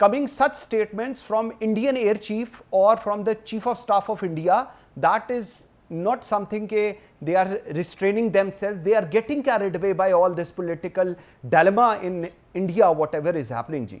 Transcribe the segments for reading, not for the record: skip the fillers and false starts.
coming such statements from Indian Air Chief or from the Chief of Staff of India, that is not something they are restraining themselves, they are getting carried away by all this political dilemma in India, whatever is happening ji।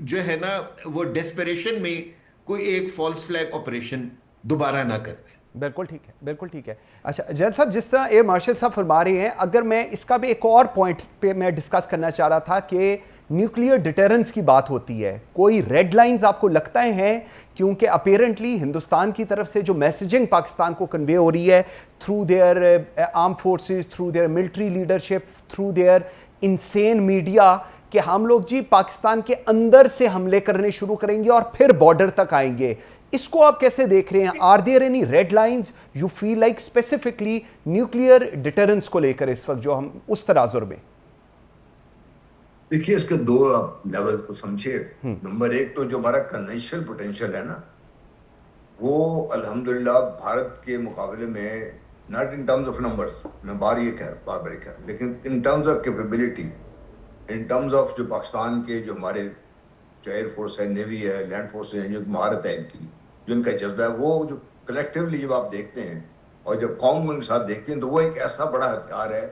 جو ہے نا وہ desperation میں کوئی ایک false flag operation دوبارہ نہ کر دیں. بالکل ٹھیک ہے، بالکل ٹھیک ہے. اچھا جین صاحب، جس طرح اے مارشل صاحب فرما رہے ہیں، اگر میں اس کا بھی ایک اور پوائنٹ پہ میں ڈسکس کرنا چاہ رہا تھا کہ نیوکلیئر ڈیٹرنس کی بات ہوتی ہے، کوئی ریڈ لائنز آپ کو لگتا ہیں؟ کیونکہ اپیرنٹلی ہندوستان کی طرف سے جو میسیجنگ پاکستان کو کنوے ہو رہی ہے through their arm forces, through their military leadership, through their insane media, کہ ہم لوگ جی پاکستان کے اندر سے حملے کرنے شروع کریں گے اور پھر بارڈر تک آئیں گے، اس کو آپ کیسے دیکھ رہے ہیں؟ Are there any red lines you feel like specifically nuclear deterrence کو لے کر اس وقت جو ہم اس تناظر میں؟ دیکھیے اس کے دو لیولز کو سمجھے. نمبر ایک تو جو ہمارا کنونشنل پوٹینشیل ہے نا، وہ الحمدللہ بھارت کے مقابلے میں not in terms of numbers, میں بار یہ کہہ رہا ہوں، لیکن in terms of capability, in terms of جو پاکستان کے جو ہمارے جو ایئر فورس ہے، نیوی ہے، لینڈ فورس ہے، جو مہارت ہے ان کی، جو ان کا جذبہ ہے، وہ جو کلیکٹیولی جب آپ دیکھتے ہیں اور جب قوم ان کے ساتھ دیکھتے ہیں تو وہ ایک ایسا بڑا ہتھیار ہے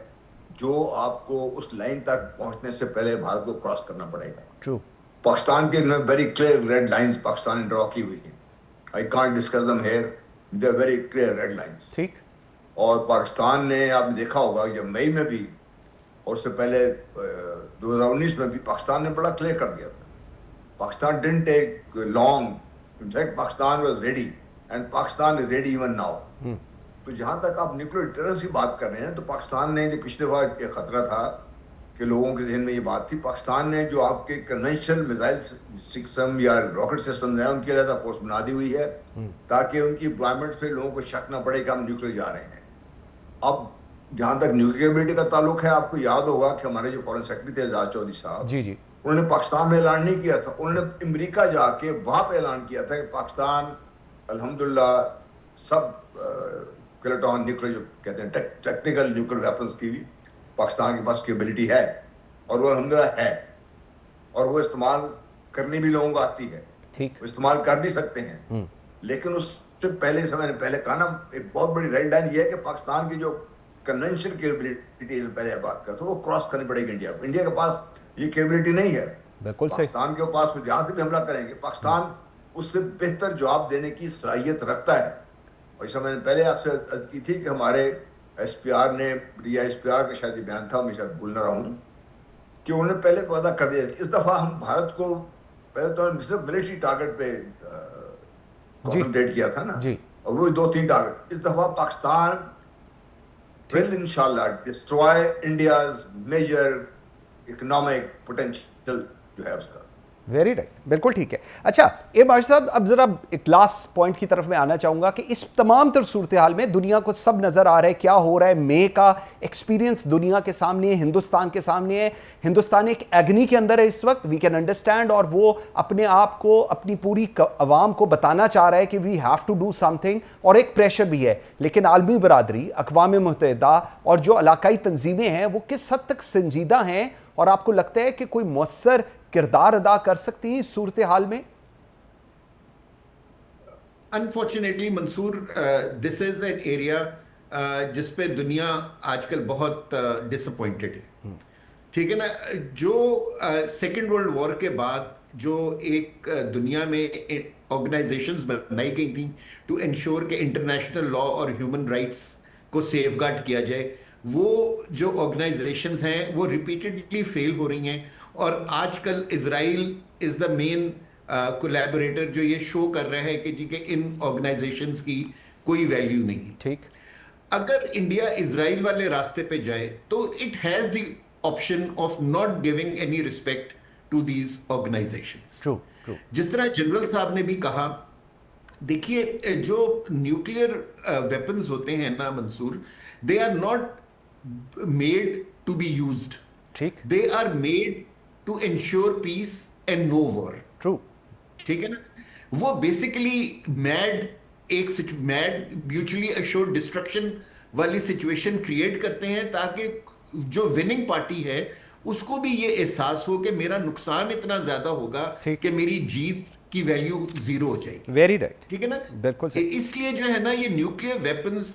جو آپ کو اس لائن تک پہنچنے سے پہلے بھارت کو کراس کرنا پڑے گا. ٹرو. پاکستان کے very clear red lines Pakistan نے ڈرا کی ہوئی ہیں. I can't discuss them here, they are very clear red lines. ٹھیک. اور پاکستان نے آپ نے دیکھا ہوگا جب مئی میں بھی اور اس سے پہلے 2019 میں بھی پاکستان نے بڑا کلیئر کر دیا تھا. Pakistan didn't take long, in fact Pakistan was ready and Pakistan is ready even now. تو جہاں تک آپ نیوکلیئر ڈیٹرنس کی بات کر رہے ہیں تو پاکستان نے جو پچھلے بار ایک خطرہ تھا کہ لوگوں کے ذہن میں یہ بات تھی، پاکستان نے جو آپ کے کنونشنل میزائل سسٹم یا راکٹ سسٹم ہیں ان کی علیحدہ فورس بنا دی ہوئی ہے تاکہ ان کی ڈپلائمنٹ پہ لوگوں کو شک نہ پڑے کہ ہم نیوکلیئر جا رہے ہیں. اب جہاں تک نیوکلیئر کیپیبلٹی کا تعلق ہے، آپ کو یاد ہوگا کہ ہمارے جو فارن سیکرٹری تھے اعزاز چودھری صاحب، جی جی، انہوں نے پاکستان میں اعلان نہیں کیا تھا، انہوں نے امریکہ جا کے وہاں پہ اعلان کیا تھا کہ پاکستان الحمدللہ سب کلٹون نیوکلیئر جو کہتے ہیں ٹیکنیکل نیوکلیئر ویپنز کی بھی پاکستان کے پاس کیپیبلٹی ہے اور وہ الحمدللہ ہے اور وہ استعمال کرنی بھی لوگوں کو آتی ہے. ٹھیک. وہ استعمال کر بھی سکتے ہیں. لیکن اس سے پہلے سے میں نے پہلے کہا نا، ایک بہت بڑی ریڈ لائن یہ ہے کہ پاکستان کی جو کنونشن کیپیبلٹی پہلے بات کرتے وہ کراس کرنی پڑے گی انڈیا کو. انڈیا کے پاس یہ کیپیبلٹی نہیں ہے. بالکل صحیح. پاکستان کے پاس جہاں سے بھی حملہ کریں گے پاکستان اس سے بہتر جواب دینے کی صلاحیت رکھتا ہے. اور اس میں نے پہلے آپ سے عرض کی تھی کہ ہمارے ایس پی آر نے، یا ایس پی آر کا شاید یہ بیان تھا، میں شاید بھول نہ رہا ہوں، کہ انہوں نے پہلے وعدہ کر دیا اس دفعہ ہم بھارت کو پہلے تو صرف ملٹری ٹارگٹ پہ کنسنٹریٹ کیا تھا نا، اور وہ 2-3 ٹارگٹ. اس دفعہ Pakistan will inshallah destroy India's major economic potential جو ہے اس کا. ویری رائٹ، بالکل ٹھیک ہے. اچھا اے مارشل صاحب، اب ذرا ایک لاسٹ پوائنٹ کی طرف میں آنا چاہوں گا کہ اس تمام تر صورتحال میں دنیا کو سب نظر آ رہا ہے کیا ہو رہا ہے. مے کا ایکسپیرینس دنیا کے سامنے ہے، ہندوستان کے سامنے ہے. ہندوستان ایک ایگنی کے اندر ہے اس وقت، وی کین انڈرسٹینڈ، اور وہ اپنے آپ کو، اپنی پوری عوام کو بتانا چاہ رہا ہے کہ وی ہیو ٹو ڈو سم تھنگ، اور ایک پریشر بھی ہے. لیکن عالمی برادری، اقوام متحدہ اور جو علاقائی تنظیمیں ہیں وہ کس حد تک سنجیدہ ہیں، اور آپ کو لگتا ہے کہ کوئی مؤثر کردار ادا کر سکتی ہیں اس صورتحال میں؟ Unfortunately Mansoor, this is an area جس پہ دنیا آج کل بہت ڈس اپوائنٹڈ ہے. ٹھیک ہے نا، جو سیکنڈ ورلڈ وار کے بعد جو ایک دنیا میں آرگنائزیشنز بنائی گئی تھیں ٹو انشور کہ انٹرنیشنل لا اور ہیومن رائٹس کو سیف گارڈ کیا جائے، وہ جو آرگنائزیشنز ہیں وہ ریپیٹڈلی فیل ہو رہی ہیں. اور آج کل اسرائیل از دا مین کولیبوریٹر جو یہ شو کر رہا ہے کہ جی کہ ان آرگنائزیشنز کی کوئی ویلیو نہیں. ٹھیک. اگر انڈیا اسرائیل والے راستے پہ جائے تو it has the option of not giving any respect to these organizations. True true. جس طرح جنرل صاحب نے بھی کہا، دیکھیے جو نیوکلیئر ویپنز ہوتے ہیں نا Mansoor, they are not made to be used. ٹھیک. They are made to ensure peace and no war. True. ٹھیک ہے نا، وہ بیسیکلی ایک میڈ میوچلی ایشورڈ ڈسٹرکشن والی سچویشن کریٹ کرتے ہیں تاکہ جو وننگ پارٹی ہے اس کو بھی یہ احساس ہو کہ میرا نقصان اتنا زیادہ ہوگا کہ میری جیت کی ویلیو زیرو ہو جائے گی. Very right. ٹھیک ہے نا، بالکل صحیح. اس لیے جو ہے نا یہ نیوکلیئر ویپنز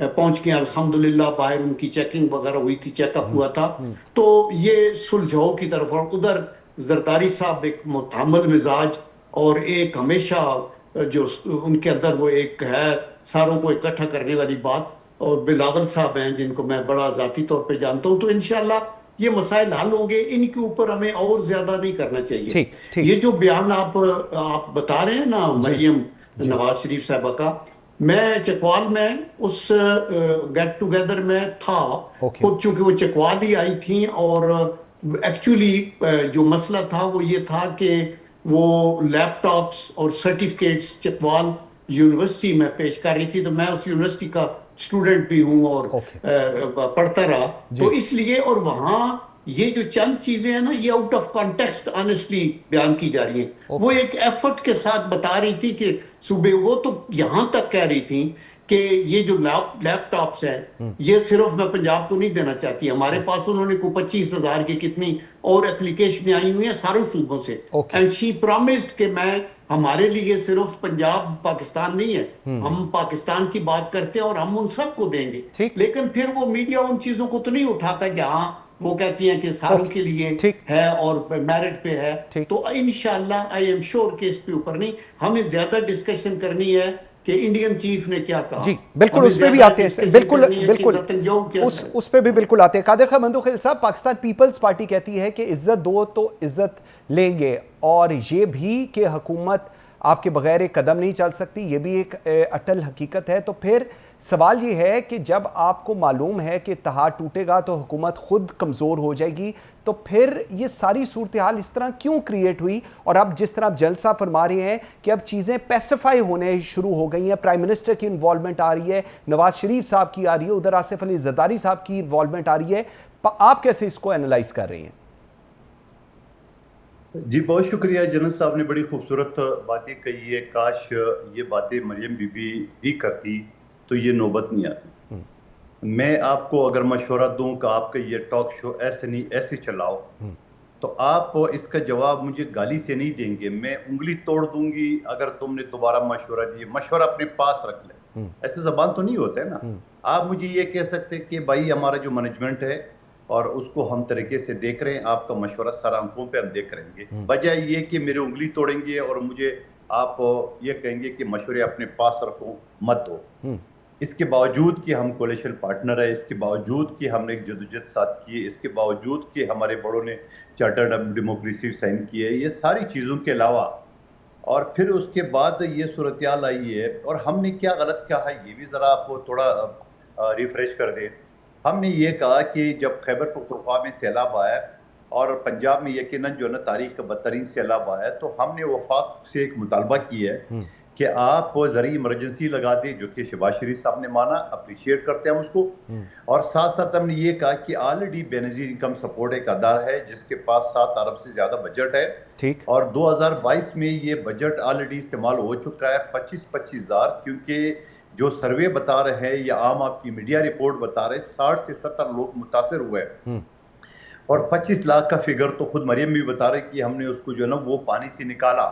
پہنچ گئے الحمدللہ باہر، ان کی چیکنگ وغیرہ ہوئی تھی، چیک اپ ہوا تھا. تو یہ سلجھاؤ کی طرف. اور ادھر زرداری صاحب ایک متحمل مزاج اور ایک ہمیشہ جو ان کے اندر وہ ایک ہے ساروں کو اکٹھا کرنے والی بات. اور بلاول صاحب ہیں جن کو میں بڑا ذاتی طور پہ جانتا ہوں. تو انشاءاللہ یہ مسائل حل ہوں گے. ان کے اوپر ہمیں اور زیادہ نہیں کرنا چاہیے. یہ جو بیان آپ بتا رہے ہیں نا مریم نواز شریف صاحبہ کا، میں چکوال میں اس گیٹ ٹوگیدر میں تھا خود، چونکہ وہ چکوال ہی آئی تھیں. اور ایکچولی جو مسئلہ تھا وہ یہ تھا کہ وہ لیپ ٹاپس اور سرٹیفکیٹس چکوال یونیورسٹی میں پیش کر رہی تھی. تو میں اس یونیورسٹی کا اسٹوڈنٹ بھی ہوں اور پڑھتا رہا، تو اس لیے. اور وہاں یہ جو چند چیزیں ہیں نا، یہ آؤٹ آف کانٹیکسٹ آنیسٹلی بیان کی جا رہی ہیں. وہ ایک ایفرٹ کے ساتھ بتا رہی تھی کہ صوبے، وہ تو یہاں تک کہہ رہی تھیں کہ یہ جو لیپ ٹاپس ہیں یہ صرف میں پنجاب کو نہیں دینا چاہتی. ہمارے پاس انہوں نے کو 25,000 کی کتنی اور اپلیکیشنیں آئی ہوئی ہیں سارے صوبوں سے. اینڈ شی پرومسڈ کہ میں، ہمارے لیے صرف پنجاب پاکستان نہیں ہے، ہم پاکستان کی بات کرتے ہیں اور ہم ان سب کو دیں گے. لیکن پھر وہ میڈیا ان چیزوں کو تو نہیں اٹھاتا جہاں وہ کہتی ہیں کہ ساروں کے لیے ہے اور میرٹ پہ ہے. تو انشاءاللہ آئی ایم شور کہ اس پہ اوپر نہیں ہمیں زیادہ ڈسکشن کرنی ہے کہ انڈین چیف نے کیا کہا. جی بالکل، اس پہ بھی آتے ہیں، بالکل اس پہ بھی بالکل آتے ہیں. قادر خان مندوخیل صاحب، پاکستان پیپلز پارٹی کہتی ہے کہ عزت دو تو عزت لیں گے، اور یہ بھی کہ حکومت آپ کے بغیر ایک قدم نہیں چل سکتی، یہ بھی ایک اٹل حقیقت ہے. تو پھر سوال یہ ہے کہ جب آپ کو معلوم ہے کہ اتحاد ٹوٹے گا تو حکومت خود کمزور ہو جائے گی، تو پھر یہ ساری صورتحال اس طرح کیوں کریٹ ہوئی؟ اور اب جس طرح جلسہ فرما رہے ہیں کہ اب چیزیں پیسیفائی ہونے شروع ہو گئی ہیں، پرائم منسٹر کی انوالومنٹ آ رہی ہے، نواز شریف صاحب کی آ رہی ہے، ادھر آصف علی زرداری صاحب کی انوالومنٹ آ رہی ہے، آپ کیسے اس کو اینالائز کر رہے ہیں؟ جی بہت شکریہ. جنرل صاحب نے بڑی خوبصورت باتیں کہی ہے. کاش یہ باتیں مریم بی بی بھی کرتی تو یہ نوبت نہیں آتی. میں آپ کو اگر مشورہ دوں کہ آپ کا یہ ٹاک شو ایسے نہیں ایسے چلاؤ، تو آپ اس کا جواب مجھے گالی سے نہیں دیں گے، میں انگلی توڑ دوں گی اگر تم نے دوبارہ مشورہ دیے. مشورہ اپنے پاس رکھ لیں، ایسے زبان تو نہیں ہوتا ہے نا. آپ مجھے یہ کہہ سکتے کہ بھائی ہمارا جو مینجمنٹ ہے اور اس کو ہم طریقے سے دیکھ رہے ہیں، آپ کا مشورہ سر آنکھوں پہ ہم دیکھ رہیں گے، بجائے یہ کہ میرے انگلی توڑیں گے اور مجھے آپ یہ کہیں گے کہ مشورے اپنے پاس رکھو مت دو. اس کے باوجود کہ ہم کولیشن پارٹنر ہے، اس کے باوجود کہ ہم نے ایک جدوجہد ساتھ کی ہے، اس کے باوجود کہ ہمارے بڑوں نے چارٹرڈ ڈیموکریسی سائن کی ہے، یہ ساری چیزوں کے علاوہ اور پھر اس کے بعد یہ صورتحال آئی ہے. اور ہم نے کیا غلط کہا ہے یہ بھی ذرا آپ کو تھوڑا ریفریش کر دیں. ہم نے یہ کہا کہ جب خیبر پختونخوا میں سیلاب آیا اور پنجاب میں یقیناً جو ہے نا تاریخ کا بدترین سیلاب آیا، تو ہم نے وفاق سے ایک مطالبہ کیا ہے کہ آپ زرعی ایمرجنسی لگا دیں، جو کہ شہباز شریف صاحب نے مانا، اپریشیٹ کرتے ہیں ہم اس کو. اور ساتھ ساتھ ہم نے یہ کہا کہ آلریڈی بے نظیر انکم سپورٹ ایک ادارہ ہے جس کے پاس 7 ارب سے زیادہ بجٹ ہے، اور 2022 میں یہ بجٹ آلریڈی استعمال ہو چکا ہے 25,000 کیونکہ جو سروے بتا رہے ہیں یا عام آپ کی میڈیا رپورٹ بتا رہے 60 سے 70 لوگ متاثر ہوئے ہیں، اور 25 لاکھ کا فگر تو خود مریم بھی بتا رہے کہ ہم نے اس کو جو ہے نا وہ پانی سے نکالا.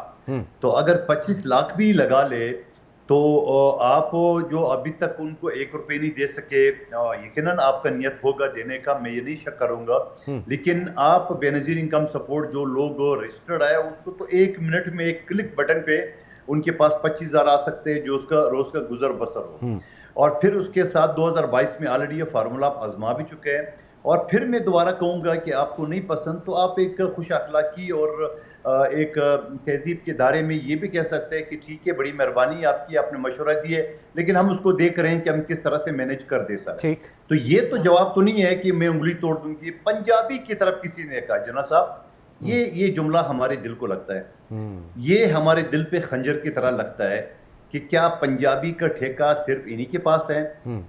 تو اگر 25 لاکھ بھی لگا لے تو آپ جو ابھی تک ان کو 1 روپے نہیں دے سکے، یقیناً آپ کا نیت ہوگا دینے کا، میں یہ نہیں شک کروں گا، لیکن آپ بے نظیر انکم سپورٹ جو لوگ رجسٹرڈ ہے اس کو تو 1 منٹ میں ایک کلک بٹن پہ ان کے پاس 25,000 آ سکتے ہیں جو اس کا روز کا گزر بسر ہو. اور پھر اس کے ساتھ 2022 میں آلریڈی یہ فارمولہ آپ آزما بھی چکے ہیں. اور پھر میں دوبارہ کہوں گا کہ آپ کو نہیں پسند تو آپ ایک خوش اخلاقی اور ایک تہذیب کے دائرے میں یہ بھی کہہ سکتے ہیں کہ ٹھیک ہے، بڑی مہربانی آپ کی، آپ نے مشورہ دیے، لیکن ہم اس کو دیکھ رہے ہیں کہ ہم کس طرح سے مینیج کر دے سکتے. تو یہ تو جواب تو نہیں ہے کہ میں انگلی توڑ دوں گی. پنجابی کی طرف کسی نے کہا جناب صاحب، یہ جملہ ہمارے دل کو لگتا ہے، یہ ہمارے دل پہ خنجر کی طرح لگتا ہے کہ کیا پنجابی کا ٹھیکہ صرف انہی کے پاس ہے؟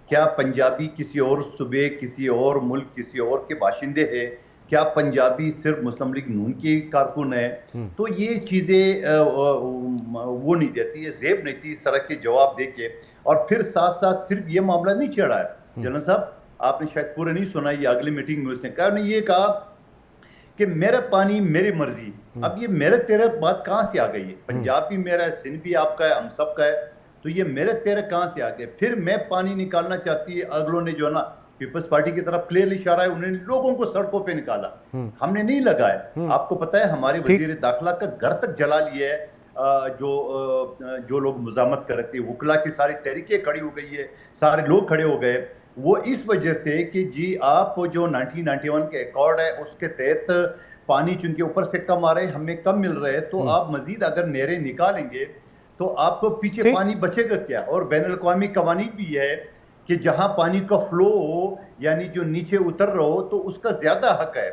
کیا پنجابی کسی اور صوبے، کسی اور ملک، کسی اور کے باشندے ہیں؟ کیا پنجابی صرف مسلم لیگ نون کی کارکن ہے؟ تو یہ چیزیں وہ نہیں دیتی، یہ زیب نہیں تھی اس طرح کے جواب دے کے. اور پھر ساتھ ساتھ صرف یہ معاملہ نہیں چھڑا ہے جنرل صاحب، آپ نے شاید پورے نہیں سنا، یہ اگلی میٹنگ میں اس نے کہا، انہوں نے یہ کہا کہ میرا پانی میری مرضی. اب یہ میرے تیرے بات کہاں سے آ گئی ہے؟ پنجاب بھی میرا ہے، سندھ بھی آپ کا ہے، ہم سب کا ہے. تو یہ میرے تیرے کہاں سے آ گئے؟ پھر میں پانی نکالنا چاہتی ہے، اگلوں نے جو ہے نا پیپلز پارٹی کی طرف کلیئرلی اشارہ ہے، انہوں نے لوگوں کو سڑکوں پہ نکالا، ہم نے نہیں لگایا۔ آپ کو پتہ ہے ہمارے وزیر داخلہ کا گھر تک جلا لیا ہے، جو لوگ مزاحمت کر رہے تھے، وکلا کی ساری تحریکیں کھڑی ہو گئی ہے، سارے لوگ کھڑے ہو گئے۔ وہ اس وجہ سے کہ جی آپ جو 1991 کے ایکارڈ ہے اس کے تحت پانی چونکہ اوپر سے کم آ رہے ہیں، ہمیں کم مل رہے ہیں، تو آپ مزید اگر نہریں نکالیں گے تو آپ کو پیچھے پانی بچے گا کیا؟ اور بین الاقوامی قوانین بھی ہے کہ جہاں پانی کا فلو ہو، یعنی جو نیچے اتر رہا ہو، تو اس کا زیادہ حق ہے۔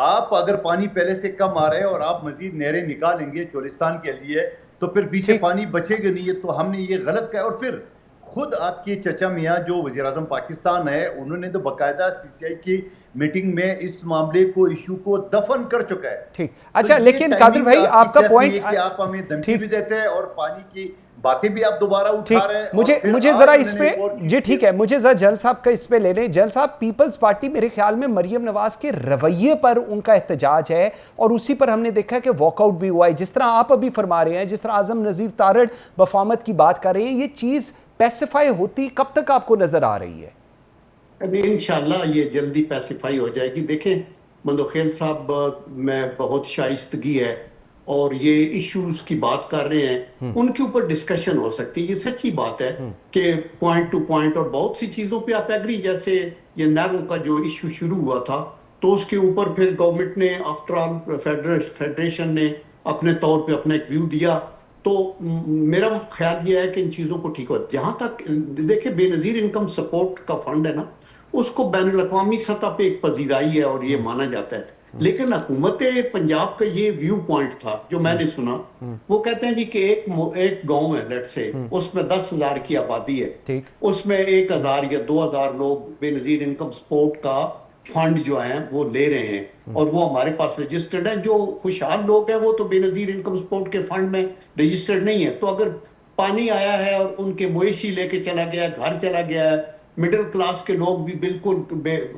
آپ اگر پانی پہلے سے کم آ رہے ہیں اور آپ مزید نہریں نکالیں گے چولستان کے لیے تو پھر پیچھے پانی بچے گا نہیں، تو ہم نے یہ غلط کہا۔ اور پھر خود آپ کے چچا میاں جو وزیر اعظم پاکستان ہے، انہوں نے تو باقاعدہ سی سی آئی کی میٹنگ میں اس معاملے کو، ایشو کو دفن کر چکا ہے۔ ٹھیک، اچھا لیکن قادر بھائی آپ کا پوائنٹ کہ آپ ہمیں دھمکی بھی دیتے ہیں اور پانی کی باتیں بھی آپ دوبارہ اٹھا رہے ہیں۔ مجھے ذرا اس پہ جی ٹھیک ہے، مجھے ذرا جل صاحب کا اس پہ لے لیں۔ جل صاحب، پیپلز پارٹی میرے خیال میں مریم نواز کے رویے پر ان کا احتجاج ہے، اور اسی پر ہم نے دیکھا کہ واک آؤٹ بھی ہوا ہے، جس طرح آپ ابھی فرما رہے ہیں، جس طرح اعظم نذیر تارڑ وفامت کی بات کر رہے ہیں، یہ چیز پیسیفائی ہوتی کب تک آپ کو نظر آ رہی ہے؟ انشاءاللہ یہ جلدی پیسیفائی ہو جائے گی۔ دیکھیں مندوخیل صاحب میں بہت شائستگی ہے اور یہ ایشوز کی بات کر رہے ہیں، ان کے اوپر ڈسکشن ہو سکتی ہے، یہ سچی بات ہے کہ پوائنٹ ٹو پوائنٹ، اور بہت سی چیزوں پہ آپ ایگری، جیسے یہ نہروں کا جو ایشو شروع ہوا تھا تو اس کے اوپر پھر گورنمنٹ نے آفٹر آل فیڈریشن نے اپنے طور پہ اپنا ایک ویو دیا، تو میرا خیال یہ ہے کہ ان چیزوں کو ٹھیک ہو۔ جہاں تک دیکھیں بے نظیر انکم سپورٹ کا فنڈ ہے نا، اس کو بین الاقوامی سطح پہ ایک پذیرائی ہے اور یہ مانا جاتا ہے، لیکن حکومت پنجاب کا یہ ویو پوائنٹ تھا جو میں نے سنا، وہ کہتے ہیں جی کہ ایک گاؤں ہے لیٹ سے، اس میں 10,000 کی آبادی ہے، اس میں 1,000 یا 2,000 لوگ بے نظیر انکم سپورٹ کا فنڈ جو ہیں وہ لے رہے ہیں، اور وہ ہمارے پاس رجسٹرڈ ہیں۔ جو خوشحال لوگ ہیں وہ تو بے نظیر انکم سپورٹ کے فنڈ میں رجسٹرڈ نہیں ہے، تو اگر پانی آیا ہے اور ان کے مویشی لے کے چلا گیا ہے، گھر چلا گیا ہے، مڈل کلاس کے لوگ بھی بالکل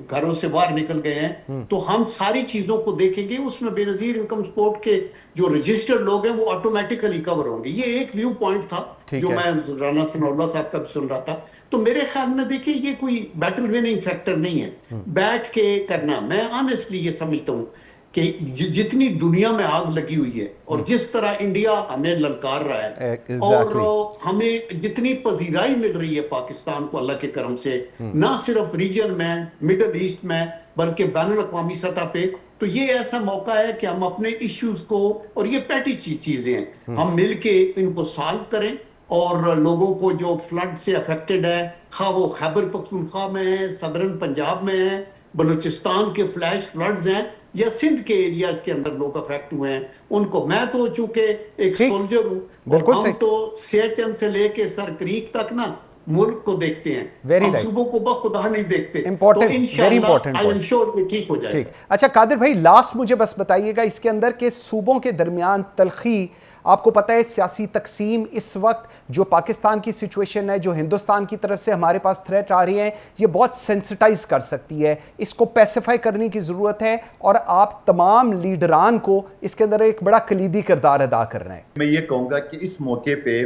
گھروں سے باہر نکل گئے ہیں، تو ہم ساری چیزوں کو دیکھیں گے، اس میں بے نظیر انکم سپورٹ کے جو رجسٹرڈ لوگ ہیں وہ آٹومیٹیکلی کور ہوں گے۔ یہ ایک ویو پوائنٹ تھا جو میں رانا ثناء اللہ صاحب کا بھی سن رہا تھا۔ تو میرے خیال میں دیکھیں یہ کوئی بیٹل وننگ فیکٹر نہیں ہے بیٹھ کے کرنا۔ میں آنیسٹلی یہ سمجھتا ہوں کہ جتنی دنیا میں آگ لگی ہوئی ہے اور جس طرح انڈیا ہمیں للکار رہا ہے اور ہمیں جتنی پذیرائی مل رہی ہے پاکستان کو اللہ کے کرم سے، نہ صرف ریجن میں، مڈل ایسٹ میں، بلکہ بین الاقوامی سطح پہ، تو یہ ایسا موقع ہے کہ ہم اپنے ایشوز کو، اور یہ پیٹی چیزیں ہیں، ہم مل کے ان کو سالو کریں، اور لوگوں کو جو فلڈ سے افیکٹڈ ہے، خواہ وہ خیبر پختونخوا میں ہے، صدرن پنجاب میں ہے، بلوچستان کے فلیش فلڈز ہیں، یا سندھ کے ایریاز کے اندر لوگ افیکٹ ہوئے ہیں، ان کو، میں تو چونکہ ایک سولجر ہوں، اور ہم تو CHN سے لے کے سر کریک تک نا ملک کو دیکھتے ہیں، ہم صوبوں کو بخدا نہیں دیکھتے، تو انشاءاللہ I am sure کہ ٹھیک ہو جائے گا۔ اچھا قادر بھائی، لاسٹ مجھے بس بتائیے گا اس کے اندر کہ صوبوں کے درمیان تلخی، آپ کو پتہ ہے سیاسی تقسیم اس وقت جو پاکستان کی سچویشن ہے، جو ہندوستان کی طرف سے ہمارے پاس تھریٹ آ رہی ہیں، یہ بہت سینسٹائز کر سکتی ہے، اس کو پیسیفائی کرنے کی ضرورت ہے، اور آپ تمام لیڈران کو اس کے اندر ایک بڑا کلیدی کردار ادا کر رہے ہیں۔ میں یہ کہوں گا کہ اس موقع پہ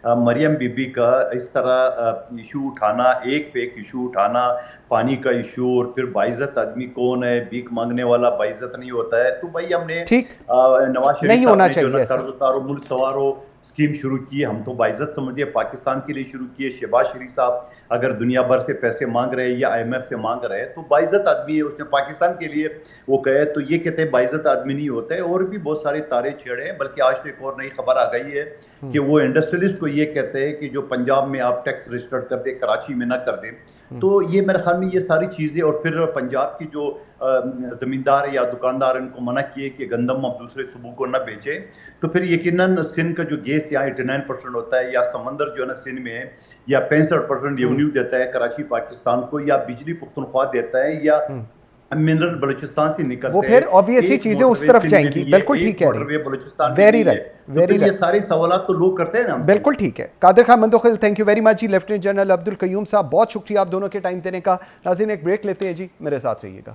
مریم بی بی کا اس طرح ایشو اٹھانا، ایک پہ ایک ایشو اٹھانا، پانی کا ایشو، اور پھر باعزت آدمی کون ہے، بھیک مانگنے والا باعزت نہیں ہوتا ہے، تو بھائی ہم نے نواز شریف صاحب نے جو نا قرض اتارو ملک سنوارو اسکیم شروع کی، ہم تو باعزت سمجھیے پاکستان کے لیے شروع کیے۔ شہباز شریف صاحب اگر دنیا بھر سے پیسے مانگ رہے ہیں یا IMF سے مانگ رہے ہیں تو باعزت آدمی ہے، اس نے پاکستان کے لیے وہ کہے، تو یہ کہتے ہیں باعزت آدمی نہیں ہوتا ہے۔ اور بھی بہت سارے تارے چھیڑے ہیں، بلکہ آج تو ایک اور نئی خبر آ گئی ہے کہ وہ انڈسٹریلسٹ کو یہ کہتے ہیں کہ جو پنجاب میں آپ ٹیکس رجسٹرڈ کر دیں، کراچی میں نہ کر دیں، تو یہ میرے خیال میں یہ ساری چیزیں، اور پھر پنجاب کی جو زمیندار یا دکاندار ان کو منع کیے کہ گندم اب دوسرے صوبوں کو نہ بیچے، تو پھر یقیناً سندھ کا جو گیس یہاں 89% ہوتا ہے، یا سمندر جو ہے نا سندھ میں ہے، یا 65% ریونیو دیتا ہے کراچی پاکستان کو، یا بجلی پختونخوا دیتا ہے، یا منرل بلوچستان سے نکلتے ہیں، وہ پھر obviously چیزیں اس طرف جائیں گی۔ بالکل ٹھیک ہے، ویری رائٹ، ویری رائٹ، یہ سارے سوالات تو لوگ کرتے ہیں نا۔ بالکل ٹھیک ہے Qadir Khan Mandokhail, thank you very much ji. Lieutenant general Abdul Qayyum صاحب، بہت شکریہ آپ دونوں کے ٹائم دینے کا۔ ناظرین ایک بریک لیتے ہیں جی، میرے ساتھ رہیے گا۔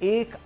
$1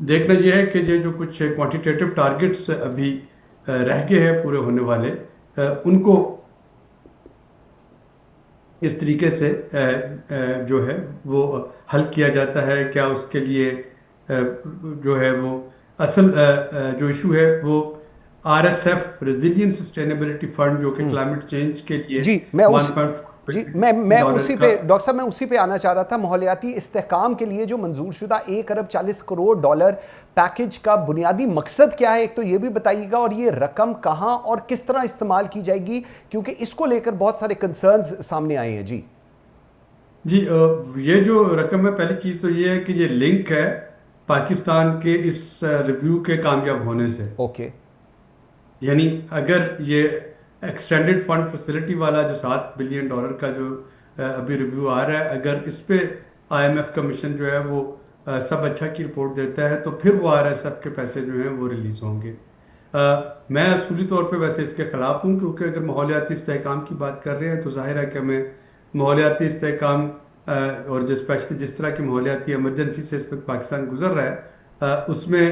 دیکھنا یہ ہے کہ یہ جو کچھ کوانٹیٹیو ٹارگٹس ابھی رہ گئے ہیں پورے ہونے والے، ان کو اس طریقے سے جو ہے وہ حل کیا جاتا ہے. کیا اس کے لیے جو ہے وہ اصل جو ایشو ہے وہ RSF ریزیلینس سسٹینیبلٹی فنڈ جو کہ کلائمیٹ چینج کے لیے جی میں اسی پہ ڈاکٹر صاحب میں اسی پہ آنا چاہ رہا تھا. ماحولیاتی استحکام کے لیے جو منظور شدہ $1.40 کروڑ پیکج کا بنیادی مقصد کیا ہے، ایک تو یہ بھی بتائیے گا، اور یہ رقم کہاں اور کس طرح استعمال کی جائے گی، کیونکہ اس کو لے کر بہت سارے کنسرنز سامنے آئے ہیں. جی یہ جو رقم ہے، پہلی چیز تو یہ ہے کہ یہ لنک ہے پاکستان کے اس ریویو کے کامیاب ہونے سے. اوکے، یعنی اگر یہ ایکسٹینڈڈ فنڈ فیسلٹی والا جو $7 بلین کا جو ابھی ریویو آ رہا ہے، اگر اس پہ IMF کمیشن جو ہے وہ سب اچھا کی رپورٹ دیتا ہے تو پھر وہ RSF کے پیسے جو ہیں وہ ریلیز ہوں گے. میں اصولی طور پہ ویسے اس کے خلاف ہوں، کیونکہ اگر ماحولیاتی استحکام کی بات کر رہے ہیں تو ظاہر ہے کہ ہمیں ماحولیاتی استحکام اور اسپیشلی جس طرح کی ماحولیاتی ایمرجنسی سے اس وقت پاکستان گزر رہا ہے، اس میں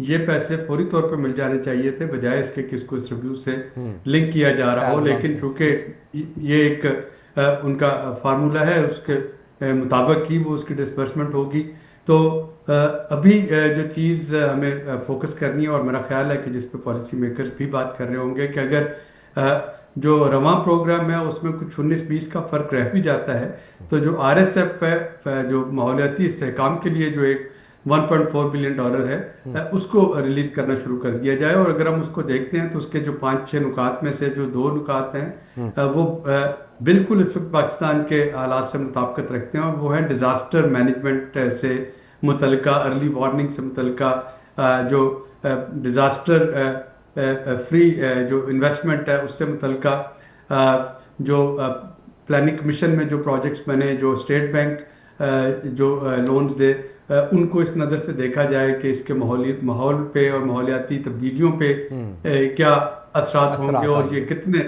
یہ پیسے فوری طور پہ مل جانے چاہیے تھے، بجائے اس کے کس کو اس ریویو سے لنک کیا جا رہا ہو. لیکن چونکہ یہ ایک ان کا فارمولا ہے، اس کے مطابق ہی وہ اس کی ڈسبرسمنٹ ہوگی. تو ابھی جو چیز ہمیں فوکس کرنی ہے، اور میرا خیال ہے کہ جس پہ پالیسی میکرز بھی بات کر رہے ہوں گے، کہ اگر جو رواں پروگرام ہے اس میں کچھ 19-20 کا فرق رہ بھی جاتا ہے، تو جو RSF ہے جو ماحولیاتی استحکام کے لیے جو ایک $1.4 بلین ہے، اس کو ریلیز کرنا شروع کر دیا جائے. اور اگر ہم اس کو دیکھتے ہیں تو اس کے جو 5-6 نکات میں سے جو 2 نکات ہیں وہ بالکل اس وقت پاکستان کے حالات سے مطابقت رکھتے ہیں، اور وہ ہیں ڈیزاسٹر مینجمنٹ سے متعلقہ، ارلی وارننگ سے متعلقہ، جو ڈیزاسٹر فری جو انویسٹمنٹ ہے اس سے متعلقہ، جو پلاننگ کمیشن میں جو پروجیکٹس بنے، جو اسٹیٹ بینک جو لونز دے، ان کو اس نظر سے دیکھا جائے کہ اس کے ماحول پہ اور ماحولیاتی تبدیلیوں پہ کیا اثرات ہوں گے، اور یہ کتنے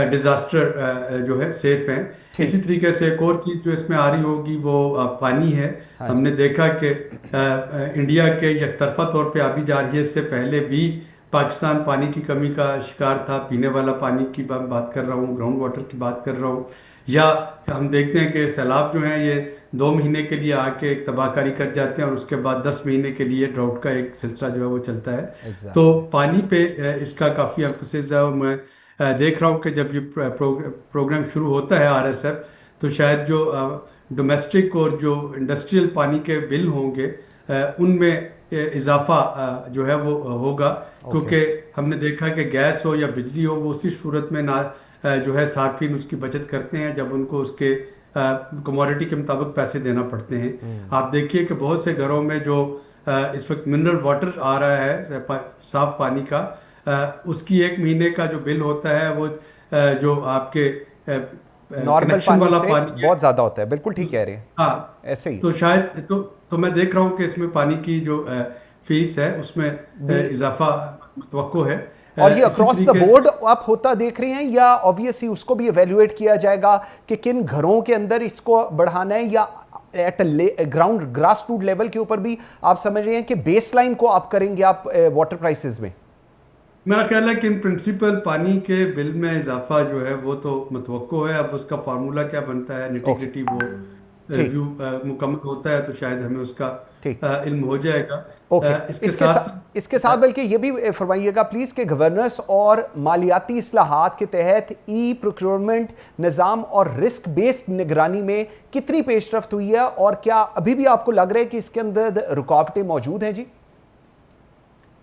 ڈیزاسٹر جو ہے سیف ہیں. اسی طریقے سے ایک اور چیز جو اس میں آ رہی ہوگی وہ پانی ہے. ہم نے دیکھا کہ انڈیا کے یک طرفہ طور پہ آبی جارحیت سے پہلے بھی پاکستان پانی کی کمی کا شکار تھا. پینے والا پانی کی بات کر رہا ہوں، گراؤنڈ واٹر کی بات کر رہا ہوں، یا ہم دیکھتے ہیں کہ سیلاب جو ہیں یہ 2 مہینے کے لیے آ کے ایک تباہ کاری کر جاتے ہیں، اور اس کے بعد 10 مہینے کے لیے ڈراؤٹ کا ایک سلسلہ جو ہے وہ چلتا ہے. تو پانی پہ اس کا کافی ایمفسس ہے، اور میں دیکھ رہا ہوں کہ جب یہ پروگرام شروع ہوتا ہے RSF، تو شاید جو ڈومیسٹک اور جو انڈسٹریل پانی کے بل ہوں گے ان میں اضافہ جو ہے وہ ہوگا، کیونکہ ہم نے دیکھا کہ گیس ہو یا بجلی ہو، وہ اسی صورت میں جو ہے صارفین اس کی بچت کرتے ہیں جب ان کو اس کے کموڈٹی کے مطابق پیسے دینا پڑتے ہیں. آپ دیکھیے کہ بہت سے گھروں میں جو اس وقت منرل واٹر آ رہا ہے صاف پانی کا، اس کی 1 مہینے کا جو بل ہوتا ہے وہ جو آپ کے نارمل پانی سے بہت زیادہ ہوتا ہے. بالکل ٹھیک کہہ رہے ہیں. ہاں ایسے ہی تو شاید تو میں دیکھ رہا ہوں کہ اس میں پانی کی جو فیس ہے اس میں اضافہ متوقع ہے. اور یہ اکراس دا بورڈ آپ ہوتا دیکھ رہے ہیں، یا obviously اس کو بھی ایویلویٹ کیا جائے گا کہ کن گھروں کے اندر اس کو بڑھانا ہے، یا at ground grass root level کے اوپر بھی آپ سمجھ رہے ہیں کہ بیس لائن کو آپ کریں گے آپ واٹر پرائسز میں؟ میرا خیال ہے کہ ان پرنسپل پانی کے بل میں اضافہ جو ہے وہ تو متوقع ہے. اب اس کا فارمولا کیا بنتا ہے، نیٹی وہ ریویو مکمل ہوتا ہے تو شاید ہمیں اس کا علم ہو جائے گا. اس کے ساتھ بلکہ یہ بھی فرمائیے گا پلیز کہ گورننس اور مالیاتی اصلاحات کے تحت ای پروکیورمنٹ نظام اور رسک بیسڈ نگرانی میں کتنی پیش رفت ہوئی ہے، اور کیا ابھی بھی آپ کو لگ رہا ہے کہ اس کے اندر رکاوٹیں موجود ہیں؟ جی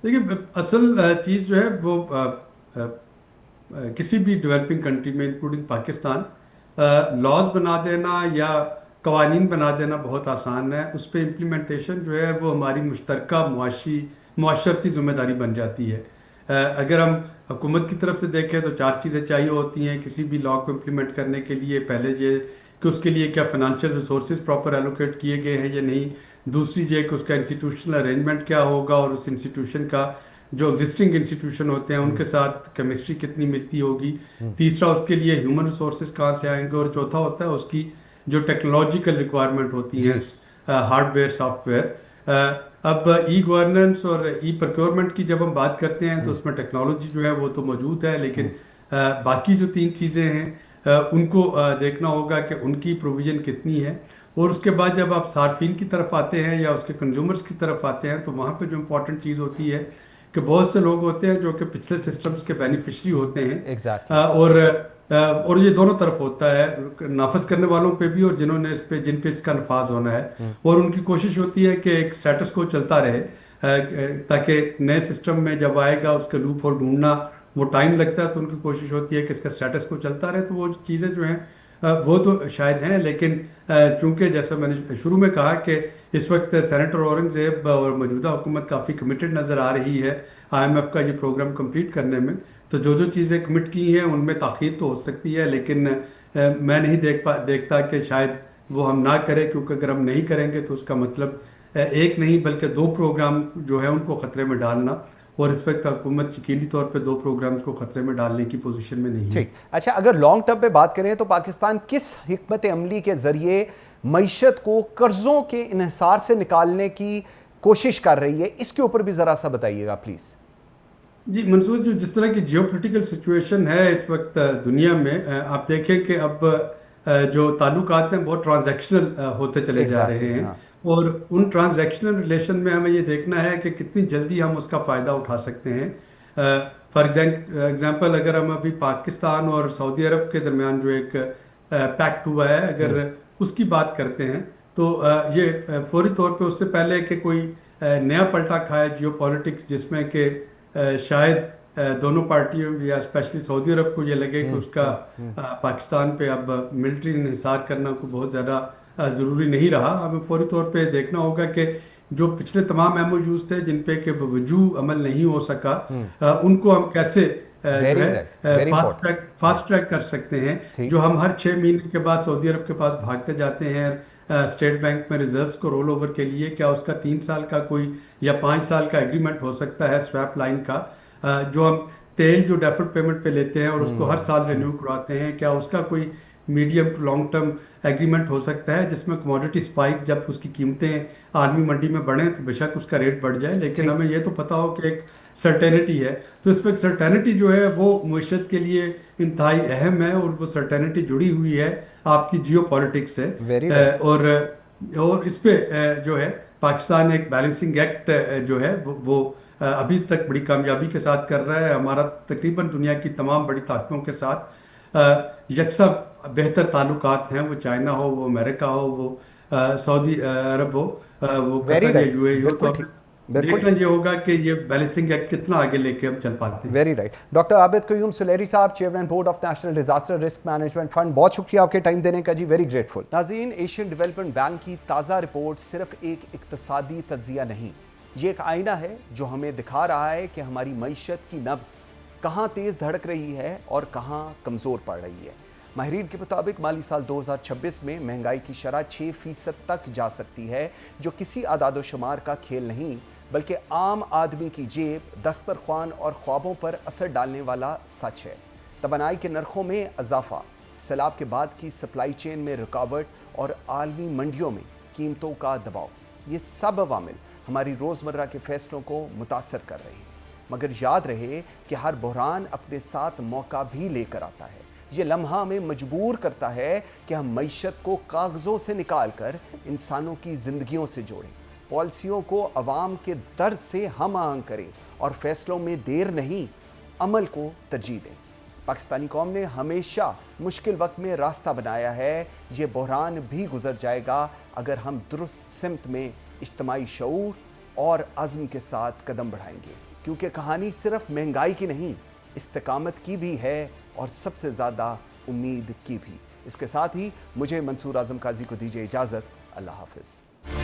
دیکھیے، اصل چیز جو ہے وہ کسی بھی ڈیولپنگ کنٹری میں انکلوڈنگ پاکستان لاز بنا دینا یا قوانین بنا دینا بہت آسان ہے. اس پہ امپلیمنٹیشن جو ہے وہ ہماری مشترکہ معاشرتی ذمہ داری بن جاتی ہے. اگر ہم حکومت کی طرف سے دیکھیں تو 4 چیزیں چاہیے ہوتی ہیں کسی بھی لا کو امپلیمنٹ کرنے کے لیے. پہلے یہ کہ اس کے لیے کیا فنانشیل ریسورسز پراپر ایلوکیٹ کیے گئے ہیں یا نہیں. دوسری یہ کہ اس کا انسٹیٹیوشنل ارینجمنٹ کیا ہوگا، اور اس انسٹیٹیوشن کا جو ایگزسٹنگ انسٹیٹیوشن ہوتے ہیں ان کے ساتھ کیمسٹری کتنی ملتی ہوگی. تیسرا اس کے لیے ہیومن ریسورسز کہاں سے آئیں گے، اور چوتھا ہوتا ہے اس کی جو ٹیکنالوجیکل ریکوائرمنٹ ہوتی ہیں، ہارڈ ویئر سافٹ ویئر. اب ای گورننس اور ای پروکیورمنٹ کی جب ہم بات کرتے ہیں تو اس میں ٹیکنالوجی جو ہے وہ تو موجود ہے، لیکن باقی جو 3 چیزیں ہیں ان کو دیکھنا ہوگا کہ ان کی پروویژن کتنی ہے. اور اس کے بعد جب آپ صارفین کی طرف آتے ہیں یا اس کے کنزیومرز کی طرف آتے ہیں تو وہاں پہ جو امپورٹنٹ چیز ہوتی ہے کہ بہت سے لوگ ہوتے ہیں جو کہ پچھلے سسٹمز کے بینیفیشری ہوتے ہیں. اور یہ دونوں طرف ہوتا ہے، نافذ کرنے والوں پہ بھی اور جن پہ اس کا نفاذ ہونا ہے. اور ان کی کوشش ہوتی ہے کہ ایک سٹیٹس کو چلتا رہے تاکہ نئے سسٹم میں جب آئے گا اس کا لوپ ہول ڈھونڈنا وہ ٹائم لگتا ہے، تو ان کی کوشش ہوتی ہے کہ اس کا سٹیٹس کو چلتا رہے. تو وہ چیزیں جو ہیں وہ تو شاید ہیں، لیکن چونکہ جیسا میں نے شروع میں کہا کہ اس وقت سینیٹر اورنگزیب اور موجودہ حکومت کافی کمیٹڈ نظر آ رہی ہے IMF کا یہ پروگرام کمپلیٹ کرنے میں، تو جو چیزیں کمٹ کی ہیں ان میں تاخیر تو ہو سکتی ہے، لیکن میں نہیں دیکھتا کہ شاید وہ ہم نہ کریں، کیونکہ اگر ہم نہیں کریں گے تو اس کا مطلب ایک نہیں بلکہ 2 پروگرام جو ہیں ان کو خطرے میں ڈالنا، اور اس وقت حکومت یقینی طور پہ 2 پروگرامز کو خطرے میں ڈالنے کی پوزیشن میں نہیں ہے. ٹھیک. اچھا، اگر لانگ ٹرم پہ بات کریں تو پاکستان کس حکمت عملی کے ذریعے معیشت کو قرضوں کے انحصار سے نکالنے کی کوشش کر رہی ہے، اس کے اوپر بھی ذرا سا بتائیے گا پلیز. جی منصور، جو جس طرح کی جیو پولیٹیکل سچویشن ہے اس وقت دنیا میں، آپ دیکھیں کہ اب جو تعلقات ہیں بہت ٹرانزیکشنل ہوتے چلے جا رہے ہیں، اور ان ٹرانزیکشنل ریلیشن میں ہمیں یہ دیکھنا ہے کہ کتنی جلدی ہم اس کا فائدہ اٹھا سکتے ہیں. فار ایگزامپل اگر ہم ابھی پاکستان اور سعودی عرب کے درمیان جو ایک پیکٹ ہوا ہے اگر اس کی بات کرتے ہیں تو یہ فوری طور پہ اس سے پہلے کہ کوئی نیا پلٹا کھائے جیو پالیٹکس جس میں کہ شاید دونوں پارٹیوں یا اسپیشلی سعودی عرب کو یہ لگے کہ اس کا پاکستان پہ اب ملٹری انحصار کرنا کو بہت زیادہ ضروری نہیں رہا. ہمیں فوری طور پہ دیکھنا ہوگا کہ جو پچھلے تمام MOUs تھے جن پہ کہ وجوہ عمل نہیں ہو سکا، ان کو ہم کیسے فاسٹ ٹریک کر سکتے ہیں. جو ہم ہر 6 مہینے کے بعد سعودی عرب کے پاس بھاگتے جاتے ہیں اسٹیٹ بینک میں ریزروز کو رول اوور کے لیے، کیا اس کا 3 سال کا کوئی یا 5 سال کا ایگریمنٹ ہو سکتا ہے سویپ لائن کا؟ جو ہم تیل جو ڈیفرڈ پیمنٹ پہ لیتے ہیں اور اس کو ہر سال رینیو کرواتے ہیں، کیا اس کا کوئی medium to long term agreement ہو سکتا ہے جس میں کموڈٹی سپائک جب اس کی قیمتیں عالمی منڈی میں بڑھیں تو بے شک اس کا ریٹ بڑھ جائے، لیکن ہمیں یہ تو پتہ ہو کہ ایک سرٹینٹی ہے. تو اس پہ سرٹینٹی جو ہے وہ معیشت کے لیے انتہائی اہم ہے، اور وہ سرٹینٹی جڑی ہوئی ہے آپ کی جیو پالیٹکس سے. اور اس پہ جو ہے پاکستان ایک بیلنسنگ ایکٹ جو ہے وہ ابھی تک بڑی کامیابی کے ساتھ کر رہا ہے. ہمارا تقریباً دنیا کی تمام بڑی طاقتوں کے ساتھ یکساں بہتر تعلقات ہیں، وہ چائنا ہو، وہ امریکہ ہو، وہ سعودی عرب ہو، وہ قطر یا UAE ہو. تو دیکھنا یہ ہوگا کہ یہ بیلنسنگ ایکٹ کتنا آگے لے کے ہم چل پاتے ہیں. Very right. ڈاکٹر عابد قیوم سلیری صاحب، chairman board of national disaster risk management fund, بہت شکریہ آپ کے ٹائم دینے کا جی، ویری گریٹفل. ناظرین، ایشین ڈیولپمنٹ بینک کی تازہ رپورٹ صرف ایک اقتصادی تجزیہ نہیں، یہ ایک آئینہ ہے جو ہمیں دکھا رہا ہے کہ ہماری معیشت کی نبض کہاں تیز دھڑک رہی ہے اور کہاں کمزور پڑ رہی ہے. ماہرین کے مطابق مالی سال 2026 میں مہنگائی کی شرح 6% تک جا سکتی ہے، جو کسی اعداد و شمار کا کھیل نہیں بلکہ عام آدمی کی جیب، دسترخوان اور خوابوں پر اثر ڈالنے والا سچ ہے. توانائی کے نرخوں میں اضافہ، سیلاب کے بعد کی سپلائی چین میں رکاوٹ اور عالمی منڈیوں میں قیمتوں کا دباؤ، یہ سب عوامل ہماری روزمرہ کے فیصلوں کو متاثر کر رہے ہیں. مگر یاد رہے کہ ہر بحران اپنے ساتھ موقع بھی لے کر آتا ہے. یہ لمحہ ہمیں مجبور کرتا ہے کہ ہم معیشت کو کاغذوں سے نکال کر انسانوں کی زندگیوں سے جوڑیں، پالیسیوں کو عوام کے درد سے ہم آہنگ کریں اور فیصلوں میں دیر نہیں، عمل کو ترجیح دیں. پاکستانی قوم نے ہمیشہ مشکل وقت میں راستہ بنایا ہے. یہ بحران بھی گزر جائے گا اگر ہم درست سمت میں اجتماعی شعور اور عزم کے ساتھ قدم بڑھائیں گے، کیونکہ کہانی صرف مہنگائی کی نہیں، استقامت کی بھی ہے اور سب سے زیادہ امید کی بھی. اس کے ساتھ ہی مجھے منصور اعظم قاضی کو دیجیے اجازت. اللہ حافظ.